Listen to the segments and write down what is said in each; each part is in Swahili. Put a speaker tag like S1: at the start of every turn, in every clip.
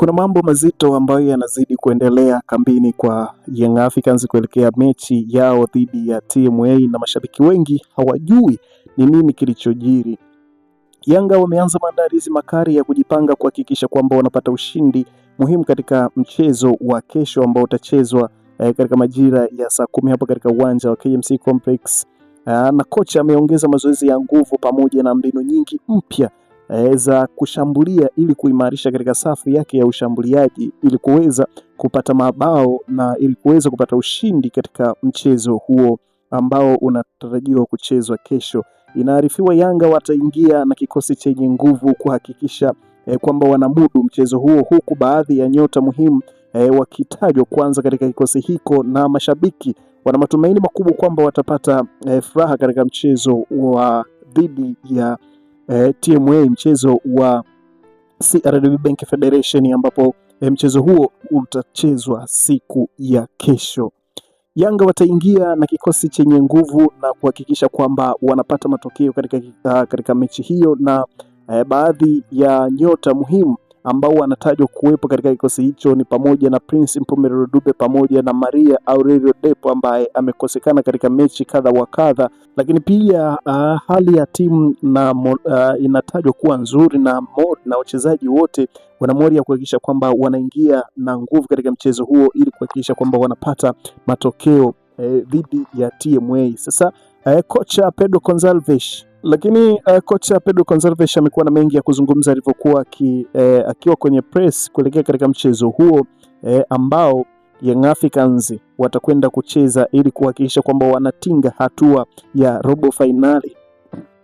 S1: Kuna mambo mazito ambayo yanazidi kuendelea kambini kwa Young Africans kuelekea mechi yao dhidi ya TMA, na mashabiki wengi hawajui ni nini kilichojiri. Yanga wameanza maandalizi makali ya kujipanga kuhakikisha kwamba wanapata ushindi muhimu katika mchezo wa kesho ambao utachezwa katika majira ya saa 10 hapo katika uwanja wa KMC Complex. Na kocha ameongeza mazoezi ya nguvu pamoja na mbinu nyingi mpya za kushambulia ili kuimarisha katika safu yake ya ushambuliaji ili kuweza kupata mabao na ili kuweza kupata ushindi katika mchezo huo ambao unatarajiwa kuchezwa kesho. Inaarifiwa Yanga wataingia na kikosi chenye nguvu kuhakikisha kwamba wanamudu mchezo huo, huku baadhi ya nyota muhimu wakitajwa kwanza katika kikosi hiko, na mashabiki wana matumaini makubwa kwamba watapata furaha katika mchezo wa dhidi ya TMA, mchezo wa CRDB Bank Federation ambapo mchezo huo utachezwa siku ya kesho. Yanga wataingia na kikosi chenye nguvu na kuhakikisha kwamba wanapata matokeo katika mechi hiyo, na baadhi ya nyota muhimu ambao wanatajwa kuwepo katika kikosi hicho ni pamoja na Prince Mpumelelo Dube pamoja na Maria Aurelio Depo ambaye amekosekana katika mechi kadha wa kadha, lakini pia hali ya timu inatajwa kuwa nzuri na wachezaji wote wana mori ya kuhakikisha kwamba wanaingia na nguvu katika mchezo huo ili kuhakikisha kwamba wanapata matokeo dhidi ya TMA. Sasa kocha Pedro Gonçalves amekuwa na mengi ya kuzungumza alivyokuwa akiwa kwenye press kuelekea katika mchezo huo ambao Young Africans watakwenda kucheza ili kuhakikisha kwamba wanatinga hatua ya robo finali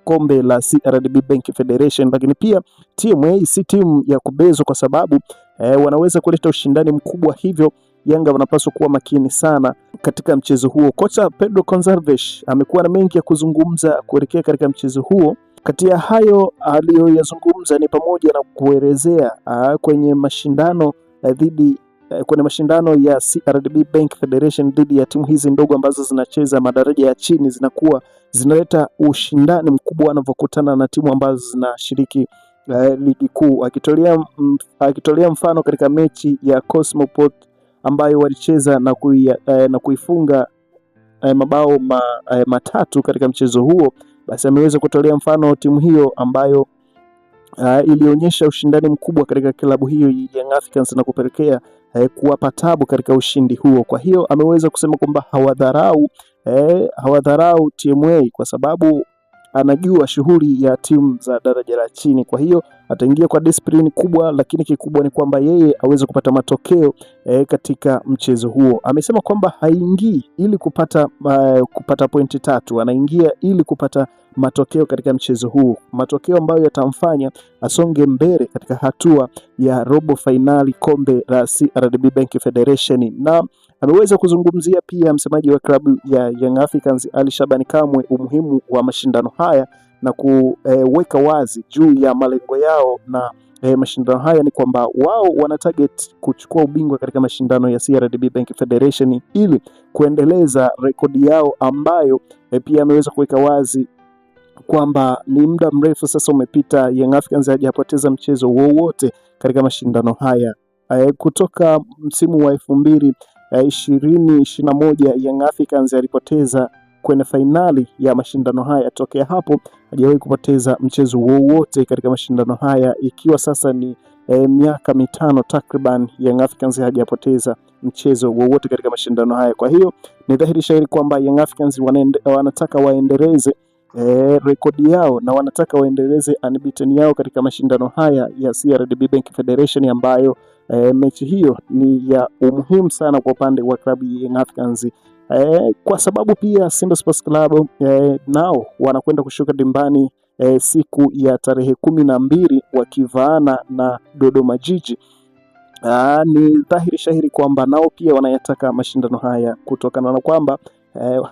S1: kombe la CRDB Bank Federation. Lakini pia TMA si timu ya kubezwa kwa sababu wanaweza kuleta ushindani mkubwa, hivyo Yanga wanapaswa kuwa makini sana katika mchezo huo. Kocha Pedro Gonçalves amekuwa na mengi ya kuzungumza kuelekea katika mchezo huo. Kati ya hayo aliyoyazungumza ni pamoja na kuelezea kwenye mashindano ya CRDB Bank Federation dhidi ya timu hizi ndogo ambazo zinacheza madaraja ya chini, zinaleta ushindani mkubwa wanavyokutana na timu ambazo zinashiriki ligi kuu, akitolea mfano katika mechi ya Cosmoport ambayo walicheza na kuifunga mabao matatu katika mchezo huo. Basi ameweza kutolea mfano timu hiyo ambayo ilionyesha ushindani mkubwa katika klabu hiyo Young Africans na kupelekea kuwapa tabu katika ushindi huo. Kwa hiyo ameweza kusema kwamba hawadharau TMA kwa sababu anajua shughuli ya timu za daraja la chini. Kwa hiyo ataingia kwa discipline kubwa, lakini kikubwa ni kwamba yeye aweze kupata matokeo katika mchezo huo. Amesema kwamba haingii ili kupata pointi 3, anaingia ili kupata matokeo katika mchezo huu, matokeo ambayo yatamfanya asonge mbele katika hatua ya robo finali kombe la CRDB Bank Federation. Na ameweza kuzungumzia pia msemaji wa klabu ya Young Africans Ali Shabani Kamwe umuhimu wa mashindano haya na kuweka wazi juu ya malengo yao, na mashindano haya ni kwamba wao wana target kuchukua ubingwa katika mashindano ya CRDB Bank Federation ili kuendeleza rekodi yao ambayo pia ameweza kuweka wazi kwamba ni muda mrefu sasa umepita Young Africans hajapoteza mchezo wowote katika mashindano haya. Kutoka msimu wa 2020-2021 Young Africans alipoteza kwenye fainali ya mashindano haya. Tokea hapo hajawahi kupoteza mchezo wowote katika mashindano haya, ikiwa sasa ni miaka mitano takriban Young Africans hajapoteza mchezo wowote katika mashindano haya. Kwa hiyo ni dhahiri shahiri kwamba Young Africans wanataka waendeleze rekodi yao na wanataka waendeleze unbeaten yao katika mashindano haya ya CRDB Bank Federation ambayo mechi hiyo ni ya umuhimu sana kwa upande wa klabu ya Young Africans kwa sababu pia Simba Sports Club nao wanakwenda kushuka dimbani siku ya tarehe 12 wakivaana na Dodoma Jiji. Ni dhahiri shahiri kwamba nao pia wanayataka mashindano haya kutokana na kwamba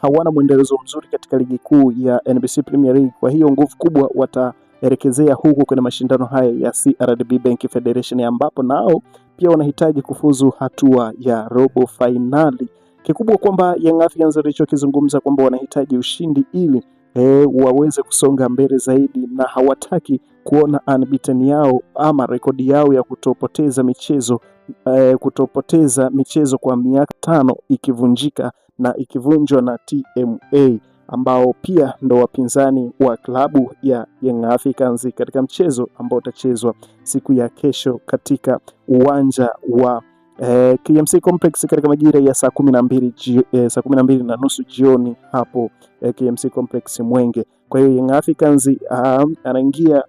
S1: hawana mwendelezo mzuri katika ligi kuu ya NBC Premier League. Kwa hiyo nguvu kubwa wataelekezea huku kwenye mashindano haya ya CRDB Bank Federation ambapo nao pia wanahitaji kufuzu hatua ya robo finali. Kikubwa kwamba Young Africans walichokizungumza kwamba wanahitaji ushindi ili waweze kusonga mbele zaidi, na hawataki kuona unbeaten yao ama rekodi yao ya kutopoteza michezo kwa miaka 5 ikivunjika na ikivunjwa na TMA ambao pia ndo wapinzani wa klabu ya Young Africans katika mchezo ambao utachezwa siku ya kesho katika uwanja wa KMC Complex katika majira ya saa 12:30 jioni hapo KMC Complex Mwenge. Kwa hiyo Young Africans anaingia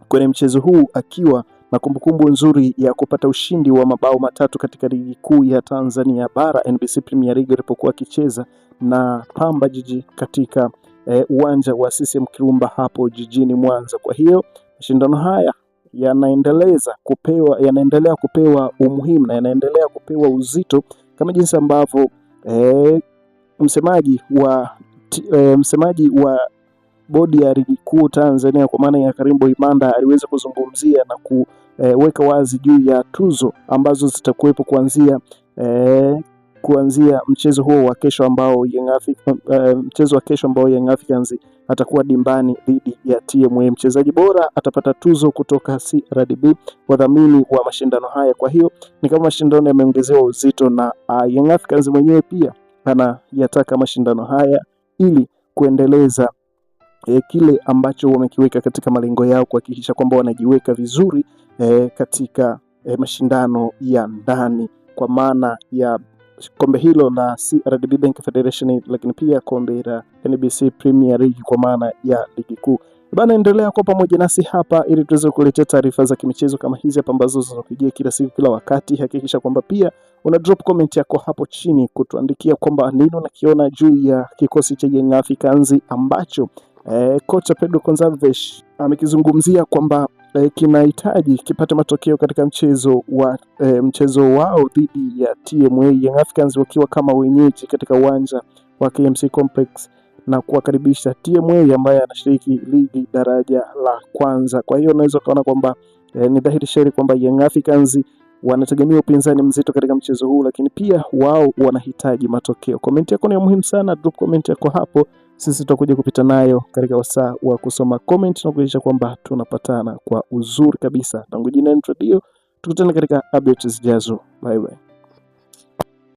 S1: kwenye mchezo huu akiwa na kumbukumbu nzuri ya kupata ushindi wa mabao 3 katika ligi kuu ya Tanzania bara NBC Premier League ilipokuwa akicheza na Pamba Jiji katika uwanja wa CCM Kirumba hapo jijini Mwanza. Kwa hiyo mashindano haya yanaendelea kupewa umuhimu na yanaendelea kupewa uzito kama jinsi ambavyo msemaji wa bodi ya ligi kuu Tanzania kwa maana ya Karimbo Imanda aliweza kuzungumzia na kuweka wazi juu ya tuzo ambazo zitakuwepo kuanzia mchezo huo wa kesho ambao Young Africans atakuwa dimbani dhidi ya TMA. Mchezaji bora atapata tuzo kutoka CRDB, wadhamini wa mashindano haya. Kwa hiyo ni kama mashindano yameongezewa uzito na Young Africans mwenyewe pia anayataka mashindano haya ili kuendeleza kile ambacho wamekiweka katika malengo yao, kuhakikisha kwamba wanajiweka vizuri katika mashindano ya ndani kwa maana ya kombe hilo la CRDB Bank Federation, lakini pia kombe la NBC Premier League kwa maana ya ligi kuu. Bana, endelea kwa pamoja nasi hapa ili tuweze kukuletea taarifa za kimichezo kama hizi hapa ambazo zinakujia kila siku kila wakati. Hakikisha kwamba pia una drop comment yako hapo chini kutuandikia kwamba nini unakiona juu ya kikosi cha Young Africans ambacho kocha Pedro Gonçalves amekizungumzia kwamba kinahitaji kipate matokeo katika mchezo wao dhidi ya TMA, Young Africans wakiwa kama wenyeji katika uwanja wa KMC Complex na kuwakaribisha TMA ambaye anashiriki ligi daraja la kwanza. Kwa hiyo unaweza kuona kwamba ni dhahiri shahiri kwamba Young Africans wanategemea upinzani mzito katika mchezo huu, lakini pia wao wanahitaji matokeo. Comment yako ni muhimu sana, drop comment yako hapo, sisi tutakuja kupita nayo katika wasaa wa kusoma comment na kuhakikisha kwamba tunapatana kwa uzuri kabisa. Tangu jina ni Radio, tukutane katika updates zijazo. Bye bye.